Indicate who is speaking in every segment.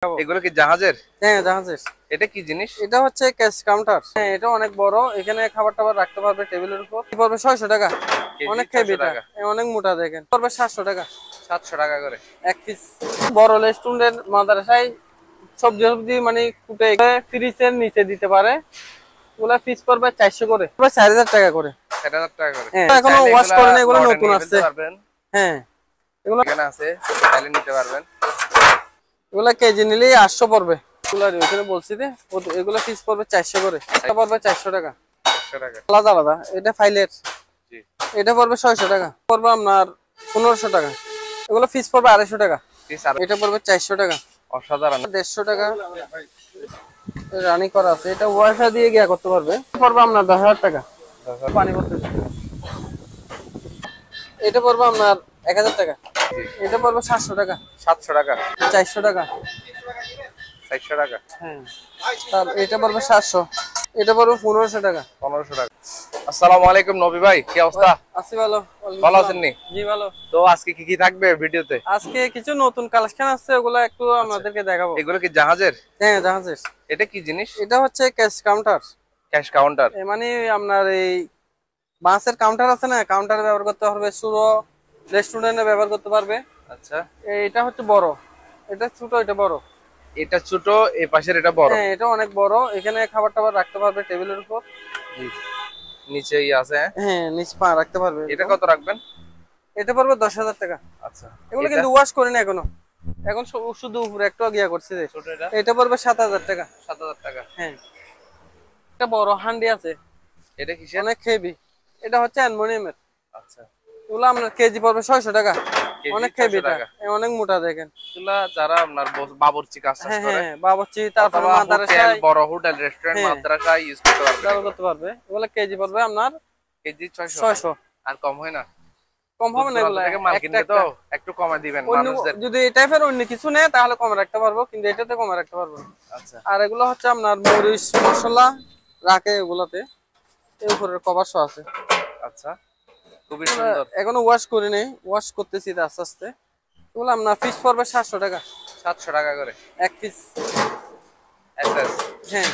Speaker 1: এগুলো কি জাহাজের?
Speaker 2: হ্যাঁ, জাহাজের।
Speaker 1: এটা কি জিনিস?
Speaker 2: এটা হচ্ছে ক্যাশ কাউন্টার। হ্যাঁ, এটা অনেক বড়। এখানে খাবার টাবার রাখতে পারবে টেবিলের উপর। পড়বে 600 টাকা। অনেক হেভি এটা, অনেক মোটা দেখেন। পড়বে 700 টাকা।
Speaker 1: 700 টাকা করে
Speaker 2: এক পিস। বড় রেস্টুরেন্টের মাদ্রাসায় সবজি সবজি মানে কুটে ফ্রিজের নিচে দিতে পারে। ওগুলা পিস পড়বে 400 করে। 4000 টাকা করে।
Speaker 1: 7000 টাকা করে।
Speaker 2: হ্যাঁ, এখনো ওয়াশ করে না, এগুলো নতুন আসছে। হ্যাঁ,
Speaker 1: এগুলো এখানে আছে, চাইলে নিতে পারবেন।
Speaker 2: এগুলা কেজি নিলে 800 পড়বে। এগুলার ওখানে বলছি যে এগুলা পিস পড়বে 400 করে। এটা পড়বে 400 টাকা।
Speaker 1: 400 টাকা
Speaker 2: আলাদা আলাদা। এটা ফাইলের।
Speaker 1: জি।
Speaker 2: এটা পড়বে 600 টাকা। পড়বে আপনার 1500 টাকা। এগুলো পিস পড়বে 250 টাকা। এটা পড়বে 400 টাকা।
Speaker 1: অসাধারণ।
Speaker 2: 150 টাকা। রানি করা আছে। এটা ওয়াইফাই দিয়ে গিয়া করতে পারবে। পড়বে আপনার 10000 টাকা। পানি ভরতে। এটা পড়বে আপনার 1000 টাকা। এটা পড়বে 700 টাকা।
Speaker 1: 700 টাকা।
Speaker 2: 400 টাকা।
Speaker 1: 400 টাকা।
Speaker 2: হ্যাঁ। তার এটা পড়বে 700। এটা পড়বে 1500 টাকা।
Speaker 1: 1500 টাকা। আসসালামু আলাইকুম নবী ভাই, কি অবস্থা?
Speaker 2: আছি ভালো।
Speaker 1: ভালো আছেন নি?
Speaker 2: জি ভালো।
Speaker 1: তো আজকে কি কি থাকবে ভিডিওতে?
Speaker 2: আজকে কিছু নতুন কালেকশন আছে, ওগুলো একটু আমাদেরকে দেখাবো।
Speaker 1: এগুলো কি জাহাজের?
Speaker 2: হ্যাঁ, জাহাজের।
Speaker 1: এটা কি জিনিস?
Speaker 2: এটা হচ্ছে ক্যাশ কাউন্টার।
Speaker 1: ক্যাশ কাউন্টার
Speaker 2: মানে আপনার এই বাসের কাউন্টার আছে না, কাউন্টারে ব্যবহার করতে পারবে, শুরু রেস্টুরেন্টে ব্যবহার করতে পারবে।
Speaker 1: আচ্ছা,
Speaker 2: এটা হচ্ছে বড়, এটা ছোট, এটা বড়।
Speaker 1: এটা ছোট, এই পাশের এটা বড়।
Speaker 2: হ্যাঁ, এটা অনেক বড়। এখানে খাবার টাবার রাখতে পারবে টেবিলের উপর।
Speaker 1: জি, নিচেই আছে।
Speaker 2: হ্যাঁ, নিচ পা রাখতে পারবে।
Speaker 1: এটা কত রাখবেন?
Speaker 2: এটা পড়বে 10000 টাকা।
Speaker 1: আচ্ছা,
Speaker 2: এগুলো কিন্তু ওয়াশ করি না এখনো, এখন শুধু উপরে একটু গিয়া করছে।
Speaker 1: ছোট এটা
Speaker 2: এটা পড়বে 7000 টাকা।
Speaker 1: 7000 টাকা।
Speaker 2: হ্যাঁ, এটা বড় হান্ডি আছে।
Speaker 1: এটা কিসের?
Speaker 2: অনেক হেভি। এটা হচ্ছে অ্যালুমিনিয়ামের।
Speaker 1: আচ্ছা,
Speaker 2: এগুলো আপনার কেজি পড়বে 600 টাকা। অনেক হেভি এটা, অনেক মোটা দেখেন।
Speaker 1: এগুলা যারা আপনার বাবুর্চি কাজ করে,
Speaker 2: হ্যাঁ, বাবুর্চি, তারপর মাদ্রাসায়,
Speaker 1: বড় হোটেল রেস্টুরেন্ট মাদ্রাসায় ইউজ করতে পারবে।
Speaker 2: এগুলো কেজি পড়বে আপনার
Speaker 1: কেজি 600। আর কম হয় না?
Speaker 2: কম হবে না। এগুলো
Speaker 1: মাল কিনবে তো একটু কমায় দিবেন মানুষদের।
Speaker 2: যদি এই টাইপের অন্য কিছু নেয় তাহলে কম রাখতে পারবো, কিন্তু এটাতে কম রাখতে পারবো।
Speaker 1: আচ্ছা।
Speaker 2: আর এগুলো হচ্ছে আপনার মরিচ মশলা রাখে এগুলাতে, এর উপরের কভার সহ আছে।
Speaker 1: আচ্ছা, খুবই সুন্দর।
Speaker 2: এখনো ওয়াশ করি নাই, ওয়াশ করতেছি আস্তে আস্তে। এগুলো আপনার পিস পড়বে 700 টাকা।
Speaker 1: 700 টাকা করে
Speaker 2: এক পিস।
Speaker 1: এসএস।
Speaker 2: হ্যাঁ।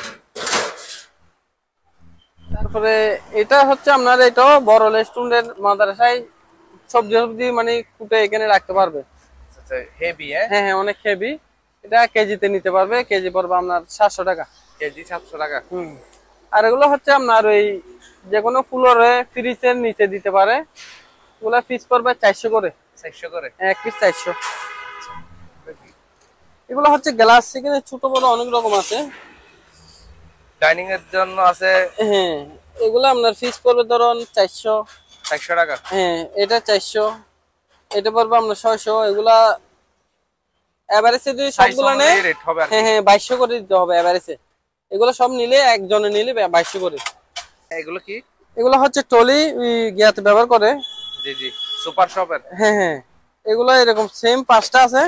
Speaker 2: তারপরে এটা হচ্ছে আপনার, এটা বড় রেস্টুরেন্টের মাদ্রাসায় সবজি সবজি মানে কুটে এখানে রাখতে পারবে।
Speaker 1: আচ্ছা, হেভি।
Speaker 2: হ্যাঁ হ্যাঁ, অনেক হেভি। এটা কেজিতে নিতে পারবে। কেজি পড়বে আপনার 700 টাকা।
Speaker 1: কেজি 700 টাকা।
Speaker 2: আর এগুলো হচ্ছে আপনার ওই যে কোনো ফ্লোরে ফ্রিজের নিচে দিতে পারে। ওগুলা পিস পড়বে 400 করে।
Speaker 1: 400 করে
Speaker 2: এক পিস 400। এগুলো হচ্ছে গ্লাস, এখানে ছোট বড় অনেক রকম আছে।
Speaker 1: ডাইনিং এর জন্য আছে।
Speaker 2: হ্যাঁ, এগুলো আপনার পিস পড়বে ধরুন 400।
Speaker 1: 400 টাকা।
Speaker 2: হ্যাঁ, এটা 400। এটা পড়বে আপনার 600। এগুলা এভারেজে যদি সবগুলো নেয়, হ্যাঁ হ্যাঁ, 2200 করে দিতে হবে এভারেজে। এগুলো সব নিলে, একজনে নিলে 2200 করে।
Speaker 1: এগুলো কি?
Speaker 2: এগুলো হচ্ছে টলি গিয়াতে ব্যবহার করে।
Speaker 1: জি জি, সুপার শপের।
Speaker 2: হ্যাঁ হ্যাঁ, এগুলো এরকম সেম 5টা আছে।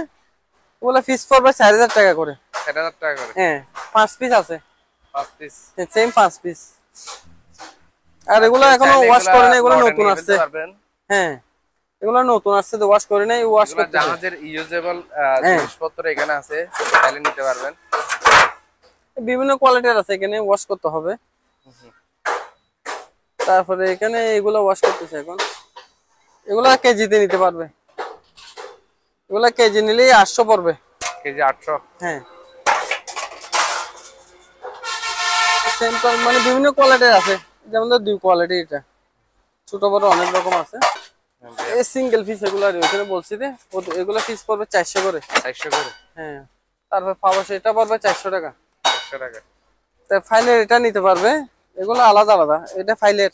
Speaker 2: এগুলো পিস পড়বে 4000 টাকা করে।
Speaker 1: 4000 টাকা করে।
Speaker 2: হ্যাঁ, 5 পিস আছে।
Speaker 1: 5 পিস
Speaker 2: সেম 5 পিস। আর এগুলো এখনো ওয়াশ করে না, এগুলো নতুন আসছে। হ্যাঁ, এগুলো নতুন আসছে, তো ওয়াশ করে নাই, ওয়াশ করতে।
Speaker 1: জাহাজের ইউজেবল জিনিসপত্র এখানে আছে, চাইলে নিতে পারবেন।
Speaker 2: বিভিন্ন কোয়ালিটির আছে, এখানে ওয়াশ করতে হবে। তারপরে এখানে এগুলো ওয়াশ করতেছে এখন। এগুলো কেজিতে নিতে পারবে। এগুলো কেজি নিলে 800 পড়বে।
Speaker 1: কেজি 800।
Speaker 2: হ্যাঁ, মানে বিভিন্ন কোয়ালিটির আছে, যেমন 2 কোয়ালিটি। এটা ছোট বড় অনেক রকম আছে। এই সিঙ্গেল পিস এগুলো ওখানে বলছি যে এগুলো পিস পড়বে 400 করে।
Speaker 1: 400 করে।
Speaker 2: হ্যাঁ, তারপর পাবো সেটা পড়বে 400 টাকা।
Speaker 1: 400 টাকা।
Speaker 2: তা ফাইলের এটা নিতে পারবে। এগুলো আলাদা আলাদা। এটা ফাইলের।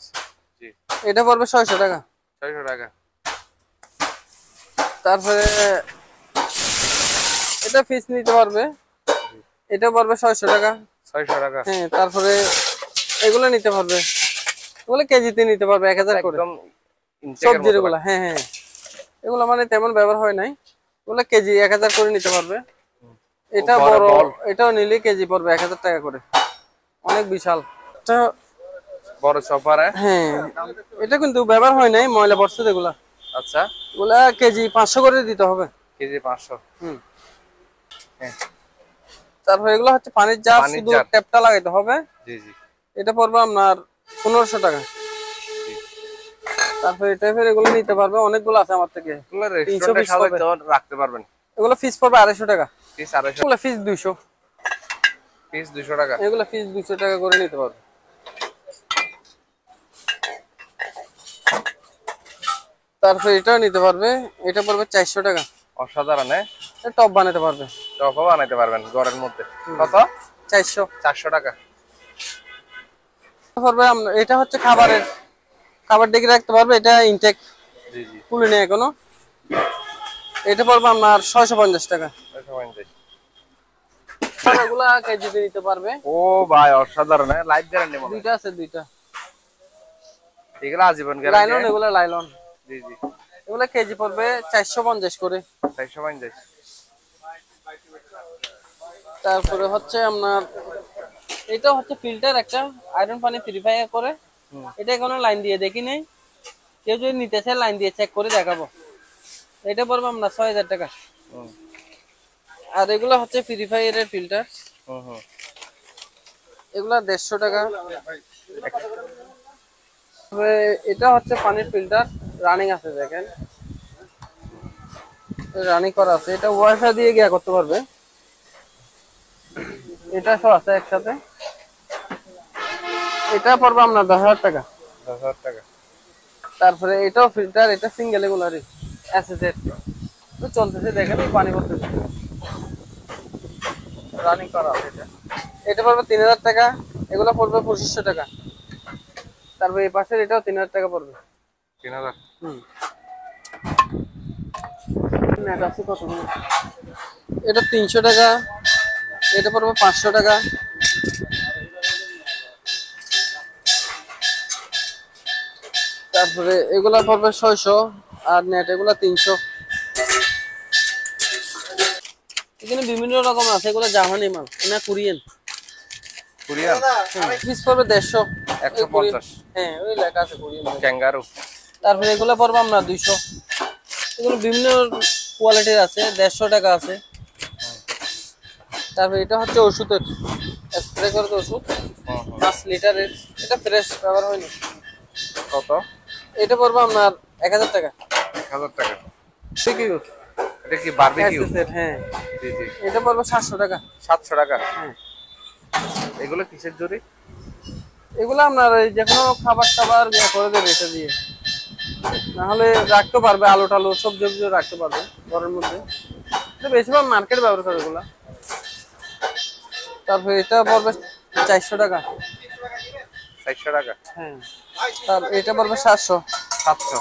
Speaker 1: জি।
Speaker 2: এটা পড়বে 600 টাকা।
Speaker 1: 600 টাকা।
Speaker 2: তারপরে এটা পিস নিতে পারবে। এটা পড়বে 600 টাকা।
Speaker 1: 600 টাকা।
Speaker 2: হ্যাঁ, তারপরে এগুলো নিতে পারবে। এগুলো কেজিতে নিতে পারবে 1000 করে।
Speaker 1: একদম
Speaker 2: সবজির এগুলো। হ্যাঁ হ্যাঁ, এগুলো মানে তেমন ব্যবহার হয় নাই। এগুলো কেজি 1000 করে নিতে পারবে। এটা বড়, এটাও নিলে কেজি পড়বে 1000 টাকা করে। অনেক বিশাল। এটা
Speaker 1: বড় চপার।
Speaker 2: হ্যাঁ, এটা কিন্তু ব্যবহার হয় নাই, ময়লা পড়ছে এগুলা।
Speaker 1: আচ্ছা,
Speaker 2: এগুলা কেজি 500 করে দিতে হবে।
Speaker 1: কেজি 500।
Speaker 2: হুম।
Speaker 1: হ্যাঁ,
Speaker 2: তারপর এগুলো হচ্ছে পানির জার, শুধু ট্যাপটা লাগাইতে হবে।
Speaker 1: জি জি।
Speaker 2: এটা পড়বে আপনার 1500 টাকা। তারপর এই টাইপের এগুলো নিতে পারবে, অনেকগুলো আছে আমার থেকে।
Speaker 1: এগুলো রেস্টুরেন্টে সাজাতে রাখতে পারবেন।
Speaker 2: এগুলো পিস পড়বে 250 টাকা।
Speaker 1: পিস 250।
Speaker 2: এগুলো পিস 200।
Speaker 1: পিস 200 টাকা।
Speaker 2: এগুলো পিস 200 টাকা করে নিতে পারবে। তারপর এটাও নিতে পারবে, এটা পড়বে 400 টাকা।
Speaker 1: অসাধারণ।
Speaker 2: টপ বানাতে পারবে।
Speaker 1: টপও বানাতে পারবেন ঘরের মধ্যে। কত?
Speaker 2: 400।
Speaker 1: 400 টাকা
Speaker 2: পড়বে। এটা হচ্ছে খাবার ডেকে রাখতে পারবে, এটা ইনটেক।
Speaker 1: জি জি।
Speaker 2: খুলে নেই এখনো। এটা পড়বে আপনার 650 টাকা।
Speaker 1: 650।
Speaker 2: এগুলা কেজিতে নিতে পারবে।
Speaker 1: ও ভাই অসাধারণ। লাইফ গ্যারান্টি মনে হয়।
Speaker 2: দুইটা আছে, দুইটা।
Speaker 1: এগুলা আজীবন গ্যারান্টি।
Speaker 2: লাইলন, এগুলা লাইলন।
Speaker 1: জি জি।
Speaker 2: এগুলা কেজি পড়বে 450 করে।
Speaker 1: 450।
Speaker 2: তারপরে হচ্ছে আপনার এটা হচ্ছে ফিল্টার, একটা আয়রন পানি পিউরিফায়ার করে। এটা এখনো লাইন দিয়ে দেখি নাই, কেউ যদি নিতে চায় লাইন দিয়ে চেক করে দেখাবো। এটা পড়বে আপনার 6000 টাকা। আর এগুলো হচ্ছে পিউরিফায়ারের ফিল্টার। এগুলা 150 টাকা। এটা হচ্ছে পানির ফিল্টার, রানিং আছে, দেখেন রানিং করা আছে। এটা ওয়াইফাই দিয়ে গিয়া করতে পারবে। এটা সব আছে একসাথে। এটা পড়বে আপনার 10,000 টাকা।
Speaker 1: 10,000 টাকা।
Speaker 2: তারপরে এটাও ফিল্টার, এটা সিঙ্গেল এগুলারই এসএসএর তো চলতেছে, দেখেন পানি পড়তেছে, রানিং করা আছে। এটা পড়বে 3000 টাকা। এগুলো পড়বে 2500 টাকা। তারপরে এই পাশের এটাও 3000 টাকা পড়বে।
Speaker 1: 3000।
Speaker 2: নেট আছে কত? এটা 300 টাকা। এটা পড়বে 500 টাকা। তারপরে এগুলা পড়বে 600, আর নেট এগুলা 300। এখানে বিভিন্ন রকম আছে, এগুলো জাপানি মাল না কোরিয়ান।
Speaker 1: কোরিয়ান
Speaker 2: পিস পড়বে 150।
Speaker 1: 150।
Speaker 2: হ্যাঁ, ওই লেখা আছে কোরিয়ান
Speaker 1: ক্যাঙ্গারু।
Speaker 2: তারপরে এগুলো পড়বে আমরা 200। এগুলো বিভিন্ন কোয়ালিটির আছে, 150 টাকা আছে। তারপরে এটা হচ্ছে ওষুধের স্প্রে করে ওষুধ, 5 লিটারের। এটা ফ্রেশ, ব্যবহার হয়নি।
Speaker 1: কত?
Speaker 2: এটা পড়বে আপনার 1000 টাকা।
Speaker 1: 1000 টাকা।
Speaker 2: সিকিউর।
Speaker 1: এটা কি বারবিকিউ?
Speaker 2: হ্যাঁ
Speaker 1: জি জি।
Speaker 2: এটা পড়বে 700 টাকা।
Speaker 1: 700 টাকা।
Speaker 2: হ্যাঁ।
Speaker 1: এগুলো কিসের জরি?
Speaker 2: এগুলো আপনার ওই যে কোনো খাবার টাবার করে দেবে এটা দিয়ে, নাহলে রাখতে পারবে, আলু টালু সবজি রাখতে পারবে ঘরের মধ্যে। বেশিরভাগ মার্কেট ব্যবহার করে এগুলা। তারপরে এটা পড়বে 400 টাকা।
Speaker 1: 400 টাকা।
Speaker 2: হ্যাঁ। তার এটা পড়বে 700।
Speaker 1: 700।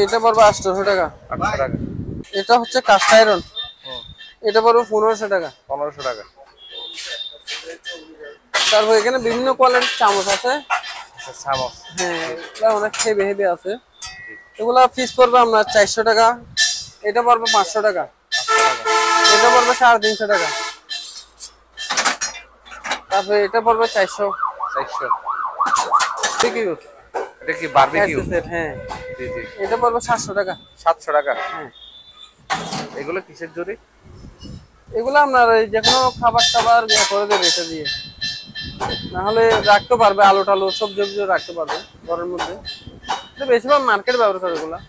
Speaker 2: এটা পড়বে 800 টাকা।
Speaker 1: 800 টাকা।
Speaker 2: এটা হচ্ছে কাস্ট আয়রন। এটা পড়বে 1500 টাকা।
Speaker 1: 1500 টাকা।
Speaker 2: তারপর এখানে বিভিন্ন কোয়ালিটির চামচ আছে।
Speaker 1: চামচ।
Speaker 2: হ্যাঁ, এগুলা অনেক হেভি আছে। এগুলা পিস পড়বে আপনার 400 টাকা। এটা পড়বে 500 টাকা। এটা পড়বে 350 টাকা। তারপরে এটা পড়বে 400।
Speaker 1: 400।
Speaker 2: সিকিউর।
Speaker 1: এটা কি বারবিকিউ?
Speaker 2: হ্যাঁ
Speaker 1: জি জি।
Speaker 2: এটা পড়বে 700 টাকা।
Speaker 1: 700 টাকা।
Speaker 2: হ্যাঁ।
Speaker 1: এগুলো কিসের জরি?
Speaker 2: এগুলো আপনার ওই যে কোনো খাবার টাবার করে দেবে এটা দিয়ে, নাহলে রাখতে পারবে, আলু টালু সবজি রাখতে পারবে ঘরের মধ্যে। বেশিরভাগ মার্কেট ব্যবহার করে এগুলা।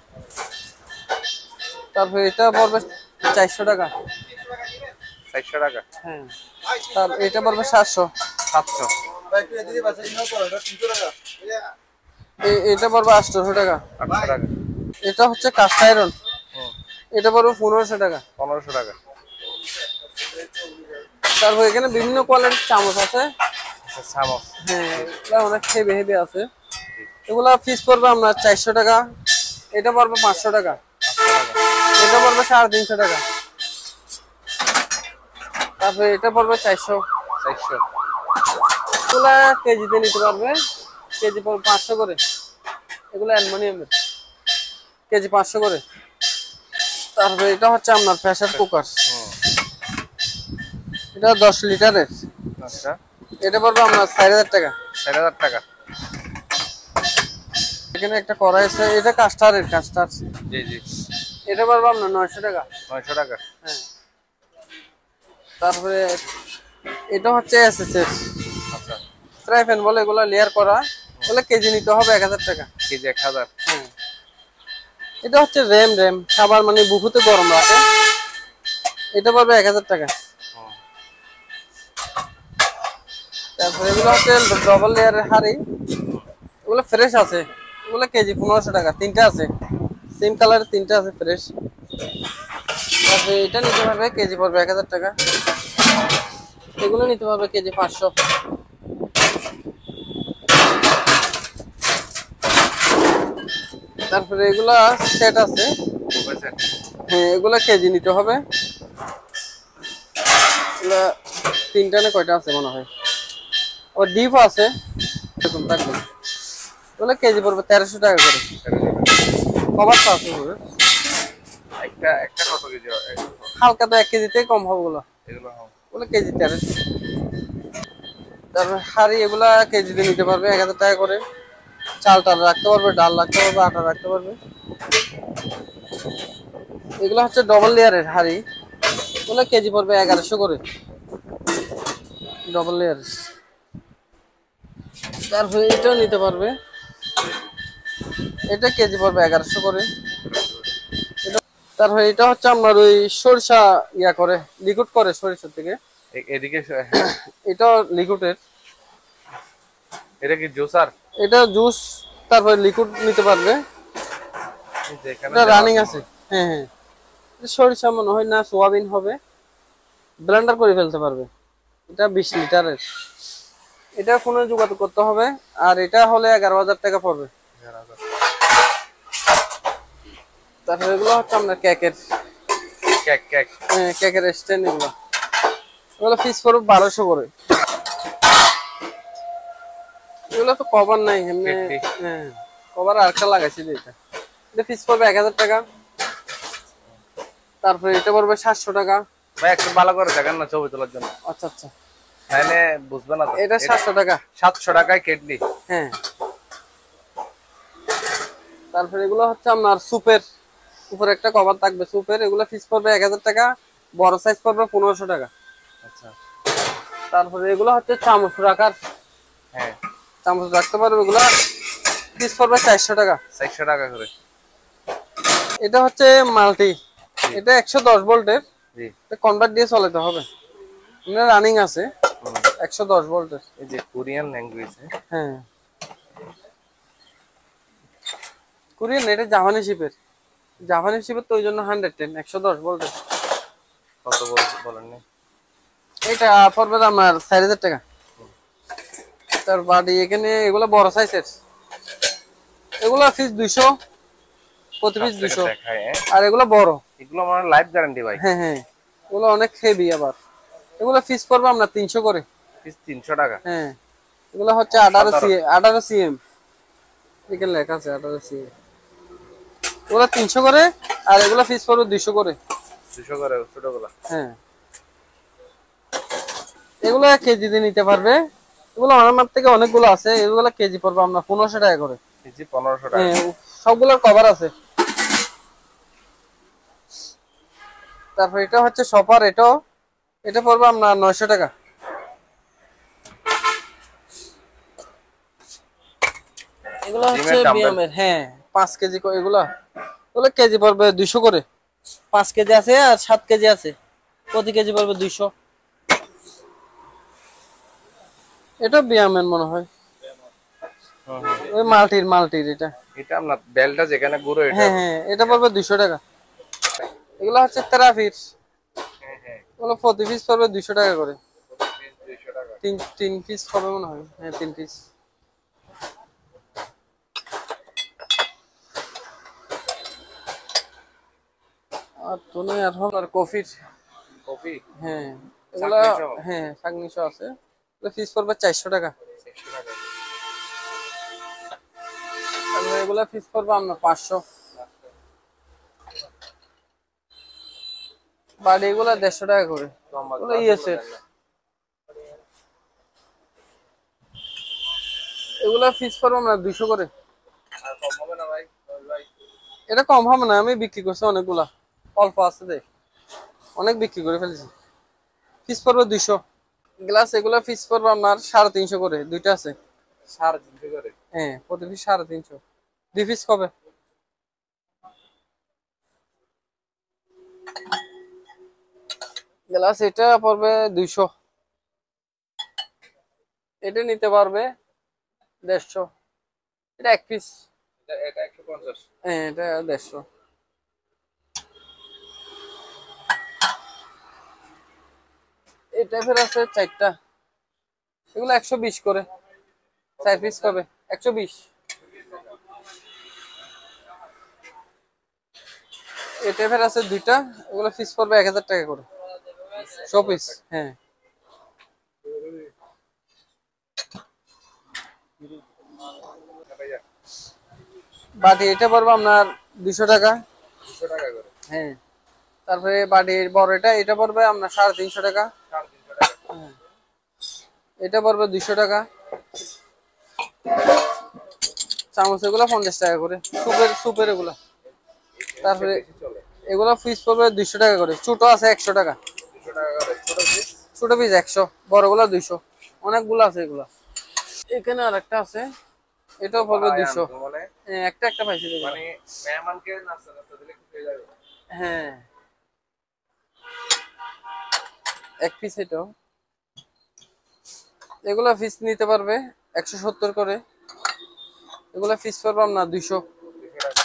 Speaker 2: তারপরে এটা পড়বে 400 টাকা।
Speaker 1: 400 টাকা।
Speaker 2: হ্যাঁ। তার এটা পড়বে 700।
Speaker 1: 700।
Speaker 2: এটা পড়বে 800 টাকা।
Speaker 1: 800 টাকা।
Speaker 2: এটা হচ্ছে কাস্ট আয়রন। এটা পড়বে 1500 টাকা।
Speaker 1: 1500 টাকা।
Speaker 2: তারপর এখানে বিভিন্ন কোয়ালিটির চামচ আছে।
Speaker 1: চামচ।
Speaker 2: হ্যাঁ, এগুলা অনেক হেভি আছে। এগুলা পিস পড়বে আপনার 400 টাকা। এটা পড়বে 500 টাকা। এটা পড়বে 350 টাকা। তারপরে এটা পড়বে 400।
Speaker 1: 400।
Speaker 2: এগুলা কেজিতে নিতে পারবে, কেজি পড়বে 500 করে। এগুলো অ্যালুমিনিয়ামের, কেজি 500 করে। তারপরে এটা হচ্ছে আপনার প্রেসার কুকার। এটা 10 লিটারের।
Speaker 1: আচ্ছা।
Speaker 2: এটা পড়বে আপনার 4000 টাকা।
Speaker 1: 4000 টাকা।
Speaker 2: এখানে একটা কড়াই আছে, এটা কাস্টার।
Speaker 1: জি জি।
Speaker 2: এটা পারবো আপনার 900 টাকা।
Speaker 1: 900 টাকা।
Speaker 2: হ্যাঁ। তারপরে এটা হচ্ছে এসএসএস।
Speaker 1: আচ্ছা।
Speaker 2: ফ্রাই প্যান বলে, এগুলো লেয়ার করা, বলে কেজি নিতে হবে 1000 টাকা।
Speaker 1: কেজি 1000।
Speaker 2: হ্যাঁ। এটা হচ্ছে র্যাম খাবার মানে বুফুতে গরম রাখে, এটা পারবে 1000 টাকা। তারপরে এগুলো হচ্ছে ডবল লেয়ারের হাড়ি, এগুলো ফ্রেশ আছে, এগুলো কেজি 1500 টাকা। তিনটা আছে, সেম কালারের তিনটা আছে ফ্রেশ। তারপরে এটা নিতে পারবে, কেজি পড়বে 1000 টাকা। এগুলো নিতে পারবে কেজি 500। তারপরে এগুলা সেট আছে, হ্যাঁ এগুলা কেজি নিতে হবে। এগুলা তিনটা না কয়টা আছে মনে হয়, ও ডিপ আছে এরকম থাকবে। এগুলো কেজি পড়বে 1300 টাকা করে। কভার তো আছে পুরো।
Speaker 1: একটা একটা কত কেজি হয়?
Speaker 2: হালকা তো 1 কেজিতে কম হবে ওগুলো।
Speaker 1: এগুলো
Speaker 2: ওগুলো কেজি 1300। তারপরে হাড়ি এগুলা কেজিতে নিতে পারবে 1000 টাকা করে। চাল টাল রাখতে পারবে, ডাল রাখতে পারবে, আটা রাখতে পারবে। এগুলো হচ্ছে ডবল লেয়ারের হাড়ি, ওগুলো কেজি পড়বে 1100 করে, ডবল লেয়ার। তারপরে এটাও নিতে পারবে, এটা কেজি পড়বে 1100 করে। তারপরে এটা হচ্ছে আপনার ওই সরিষা ইয়া করে, লিকুইড করে সরিষা থেকে।
Speaker 1: এদিকে
Speaker 2: এটা লিকুইডের,
Speaker 1: এটা কি জুসার?
Speaker 2: এটা জুস। তারপরে লিকুইড নিতে পারবে, এটা রানিং আছে। হ্যাঁ হ্যাঁ, সরিষা মনে হয় না সোয়াবিন হবে, ব্লেন্ডার করে ফেলতে পারবে। এটা 20 লিটারের, এটা ফোনে যোগাযোগ করতে হবে। আর এটা হলে 11000 টাকা পড়বে। তারপরে এগুলো হচ্ছে আপনার কেকের, কেকের স্ট্যান্ড। এগুলো পিস পড়বে 1200 করে। এগুলো তো কভার নাই এমনি, হ্যাঁ কভার আরেকটা লাগাইছি এটা। এটা পিস পড়বে 1000 টাকা। তারপরে এটা পড়বে 700 টাকা।
Speaker 1: ভাই একটু ভালো করে দেখেন না ছবি তোলার জন্য।
Speaker 2: আচ্ছা আচ্ছা,
Speaker 1: তাহলে বুঝবে না তো।
Speaker 2: এটা 700 টাকা।
Speaker 1: 700 টাকায় কেটলি।
Speaker 2: হ্যাঁ। তারপরে এগুলো হচ্ছে আপনার সুপের উপরে একটা কভার থাকবে, সুপের। এগুলো পিস পড়বে 1000 টাকা, বড় সাইজ পড়বে 1500 টাকা।
Speaker 1: আচ্ছা।
Speaker 2: তারপরে এগুলো হচ্ছে চামচ রাখার,
Speaker 1: হ্যাঁ
Speaker 2: চামচ রাখতে পারবে, এগুলো পিস পড়বে 400 টাকা।
Speaker 1: 400 টাকা করে।
Speaker 2: এটা হচ্ছে মাল্টি, এটা 110 ভোল্টের,
Speaker 1: জি।
Speaker 2: এটা কনভার্ট দিয়ে চালাতে হবে, এটা রানিং আছে 110 ভোল্টের।
Speaker 1: এই যে কোরিয়ান ল্যাঙ্গুয়েজ।
Speaker 2: হ্যাঁ কোরিয়ান, এটা জাপানি শিপের, জাপানি শিপের তো ওই জন্য 110 110 ভোল্টের।
Speaker 1: কত বলেন না?
Speaker 2: এটা পড়বে আমার 4000 টাকা। তার বাড়ি এখানে এগুলো বড় সাইজের, এগুলো পিস 200, প্রতি পিস 200। আর এগুলো বড়,
Speaker 1: এগুলো মানে লাইফ গ্যারান্টি ভাই।
Speaker 2: হ্যাঁ হ্যাঁ, এগুলো অনেক হেভি। আবার এগুলো পিস পড়বে আমরা 300 করে।
Speaker 1: পিস 300 টাকা।
Speaker 2: হ্যাঁ, এগুলো হচ্ছে 18 সিএম, এখানে লেখা আছে 18 সিএম। এগুলো 300 করে, আর এগুলো পিস পড়বে 200 করে।
Speaker 1: 200 করে ছোটগুলো।
Speaker 2: হ্যাঁ, এগুলো কেজি দিয়ে নিতে পারবে। এগুলো আমার থেকে অনেকগুলো আছে, এগুলো কেজি পড়বে আমরা 1500 টাকা করে।
Speaker 1: কেজি 1500 টাকা।
Speaker 2: হ্যাঁ, সবগুলোর কভার আছে। তারপর এটা হচ্ছে শপার, এটা পড়বে আপনার 900 টাকা। এগুলো হচ্ছে বিএমের, হ্যাঁ 5 কেজি এগুলো কেজি পড়বে 200 করে। 5 কেজি আছে আর 7 কেজি আছে, প্রতি কেজি পড়বে 200। এটা বিএমের মনে হয়, ওই মাল্টির
Speaker 1: এটা আপনার বেলটা যেখানে ঘুরে এটা।
Speaker 2: হ্যাঁ হ্যাঁ, এটা পড়বে 200 টাকা। এগুলো হচ্ছে তেরাফির, এগুলো প্রতি পিস পড়বে 200 টাকা করে। 3 পিস হবে মনে হয়, হ্যাঁ 3 পিস। আর তো নয়, আর হবে আর কফি। হ্যাঁ এগুলো, হ্যাঁ সাগনিশো আছে, এগুলো পিস পড়বে 400 টাকা। তারপরে এগুলো পিস পড়বে আপনার 500। বাড়ি এগুলো 150 টাকা করে। এগুলো ইয়েসের, এগুলো পিস পড়বে আমরা 200 করে। এটা কম হবে না, আমি বিক্রি করছি অনেকগুলা, অল্প আছে দে, অনেক বিক্রি করে ফেলেছি। পিস পড়বে 200 গ্লাস, এগুলা পিস পড়বে আপনার 350 করে, দুইটা আছে।
Speaker 1: 350 করে?
Speaker 2: হ্যাঁ, প্রতি পিস 350। 2 পিস কবে? গ্লাস এটা পড়বে 200, এটা নিতে পারবে 150, এটা এক পিস।
Speaker 1: এটা 150?
Speaker 2: হ্যাঁ, এটা 150। এই টাইপের আছে 4টা, এগুলো 120 করে, 4 পিস কবে? 120। এই টাইপের আছে 2টা, এগুলো পিস পড়বে 1000 টাকা করে, 100 পিস। হ্যাঁ, বাটি এটা পড়বে আপনার 200 টাকা।
Speaker 1: 200 টাকা করে?
Speaker 2: হ্যাঁ, তারপরে বাটির বড় এটা পড়বে আপনার 350 টাকা।
Speaker 1: 350 টাকা?
Speaker 2: হ্যাঁ, এটা পড়বে 200 টাকা। চামচ এগুলো 50 টাকা করে, সুপের এগুলা। তারপরে এগুলো পিস পড়বে 200 টাকা করে, ছোট আছে 100 টাকা।
Speaker 1: 200 টাকা করে ছোট পিস?
Speaker 2: ছোট পিস 100, বড়গুলা 200। অনেকগুলো আছে এগুলা। এখানে আরেকটা আছে, এটাও পড়বে 200। হ্যাঁ, একটা পাইছি দেখুন।
Speaker 1: মানে মেহমানকে নাস্তা নাস্তা দিলে কি হয়ে যাবে?
Speaker 2: হ্যাঁ, এক পিস এটাও। এগুলা পিস নিতে পারবে 170 করে, এগুলা পিস পড়বে আপনার 200।
Speaker 1: 200 টাকা?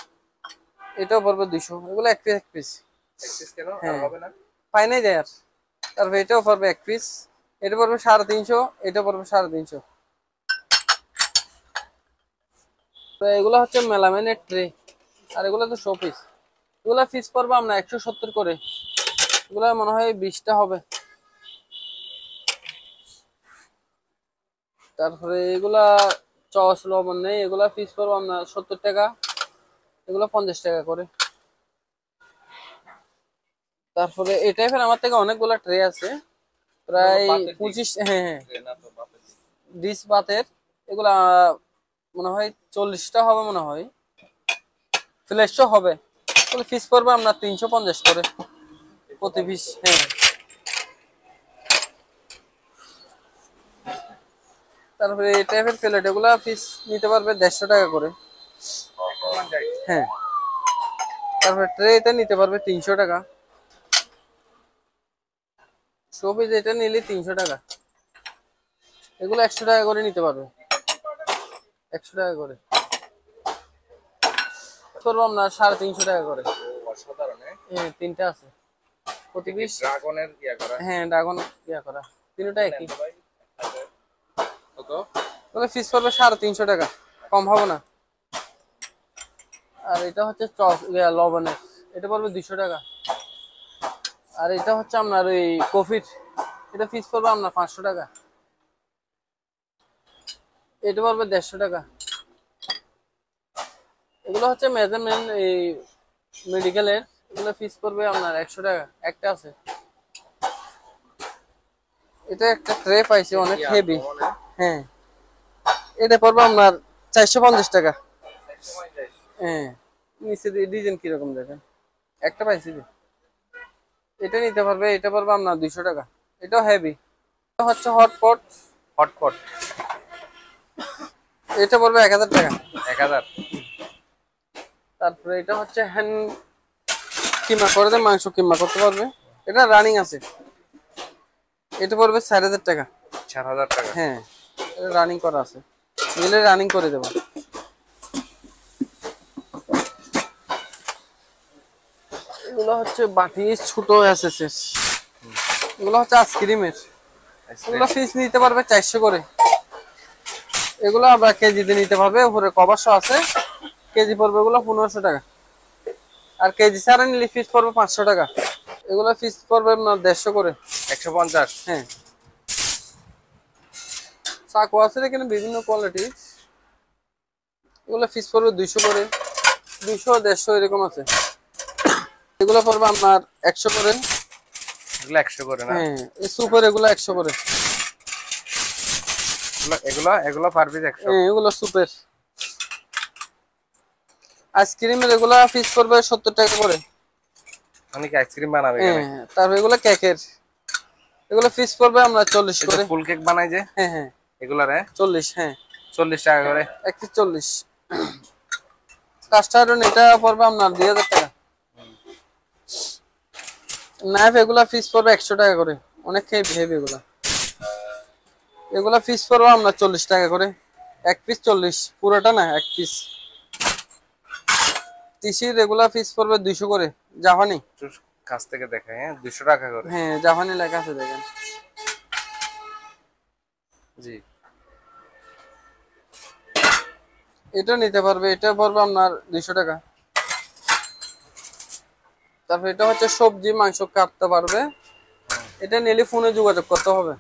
Speaker 2: এটাও পড়বে 200, এগুলো এক পিস।
Speaker 1: এক পিস কেন? আর
Speaker 2: হ্যাঁ,
Speaker 1: হবে না?
Speaker 2: পাই নাই যায় আর। তারপর এটাও পড়বে এক পিস, এটা পড়বে 350, এটা পড়বে 350। তো এগুলো হচ্ছে মেলামেনের ট্রে, আর এগুলো তো শো পিস। এগুলা পিস পড়বে আমরা 170 করে, এগুলা মনে হয় 20টা হবে। তারপরে এগুলা চস লবণ নেই, এগুলা পিস পড়বে আমরা 70 টাকা, এগুলো 50 টাকা করে। তারপরে এই টাইপের আমার থেকে অনেকগুলা ট্রে আছে, প্রায় 25। হ্যাঁ হ্যাঁ, ডিশ বাতের, এগুলা মনে হয় 40টা হবে মনে হয়, ফ্লেশও হবে। এগুলো পিস পড়বে আপনার 350 করে প্রতি পিস। হ্যাঁ, তারপরে এই টাইপের প্লেট, এগুলা পিস নিতে পারবে 150 টাকা করে। হ্যাঁ, তারপরে ট্রেতে নিতে পারবে 300 টাকা, শো পিস এটা নিলে 300 টাকা। এগুলো 100 টাকা করে নিতে পারবে, 100 টাকা করে করবো আমরা 350 টাকা করে।
Speaker 1: অসাধারণ।
Speaker 2: হ্যাঁ, 3টা আছে প্রতি পিস।
Speaker 1: ড্রাগনের ইয়া করা?
Speaker 2: হ্যাঁ, ড্রাগন ইয়া করা, তিনটা একই।
Speaker 1: কত?
Speaker 2: ওগুলো পিস পড়বে 350 টাকা, কম হবে না। আর এটা হচ্ছে লবণের, এটা পড়বে 200 টাকা। আর এটা হচ্ছে আপনার ওই কফির, এটা পিস পড়বে আপনার 500 টাকা, এটা পড়বে 150 টাকা। এগুলো হচ্ছে মেজারমেন্ট এই মেডিকেলের, এগুলো পিস পড়বে আপনার 100 টাকা, একটা আছে। এটা একটা ট্রে পাইছি, অনেক হেভি। হ্যাঁ, এটা পড়বে আপনার 450 টাকা। হ্যাঁ, নিচে ডিজাইন কিরকম দেখেন, একটা পাইছি। এটা নিতে পারবে, এটা পড়বে আপনার 200 টাকা, এটাও হেভি। এটা হচ্ছে হটপট।
Speaker 1: হটপট
Speaker 2: এটা পড়বে 1000 টাকা।
Speaker 1: 1000?
Speaker 2: তারপরে এটা হচ্ছে হ্যান্ড কিমা করে দেয়, মাংস কিমা করতে পারবে, এটা রানিং আছে, এটা পড়বে 4000 টাকা।
Speaker 1: 4000 টাকা?
Speaker 2: হ্যাঁ, এটা রানিং করা আছে, নিলে রানিং করে দেবো। এগুলো হচ্ছে বাটি ছোট এসএসএস, এগুলো হচ্ছে আইসক্রিমের, এগুলো পিস নিতে পারবে 400 করে। এগুলো আমরা কেজিতে নিতে পারবে, উপরে কভার শো আছে, কেজি পড়বে এগুলো 1500 টাকা। আর কেজি ছাড়া নিলে পিস পড়বে 500 টাকা। এগুলো পিস পড়বে আপনার 150 করে।
Speaker 1: 150?
Speaker 2: হ্যাঁ, চাকু আছে এখানে বিভিন্ন কোয়ালিটি, এগুলো পিস পড়বে 200 করে, 200 150 এরকম আছে। এগুলো পড়বে আপনার 100 করে।
Speaker 1: এগুলো 100 করে না?
Speaker 2: হ্যাঁ, এই সুপার এগুলো 100 করে।
Speaker 1: এগুলো পার পিস 100?
Speaker 2: হ্যাঁ, এগুলো সুপার। আইসক্রিমের এগুলা পিস পড়বে 70 টাকা করে।
Speaker 1: অনেক আইসক্রিম বানাবে এখানে।
Speaker 2: হ্যাঁ, তারপর এগুলা কেকের, এগুলা পিস পড়বে আমরা 40 করে।
Speaker 1: ফুল কেক বানাই যে,
Speaker 2: হ্যাঁ হ্যাঁ
Speaker 1: এগুলারে
Speaker 2: 40, হ্যাঁ
Speaker 1: 40 টাকা করে,
Speaker 2: এক পিস 40। কাস্টার্ড এটা পড়বে আপনার 2000 টাকা। নাইফ এগুলা পিস পড়বে 100 টাকা করে, অনেক হেভি এগুলা। এগুলা পিস পড়বে আপনার 40 টাকা করে, এক পিস 40, পুরোটা না এক পিস। টিসির এগুলা পিস পড়বে 200 করে, জাপানি।
Speaker 1: কাছ থেকে দেখাই, হ্যাঁ 200 টাকা করে।
Speaker 2: হ্যাঁ জাপানি লেখা আছে দেখেন।
Speaker 1: জি,
Speaker 2: এটা নিতে পারবে, এটা পড়বে আপনার 200 টাকা। তারপর এটা হচ্ছে সবজি মাংস কাটতে পারবে, এটা নিলে ফোনে যোগাযোগ করতে হবে।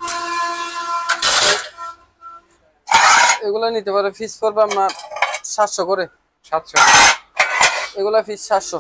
Speaker 2: এগুলা নিতে পারবে, পিস পড়বে আপনার 700 করে।
Speaker 1: 700,
Speaker 2: এগুলা পিস 700।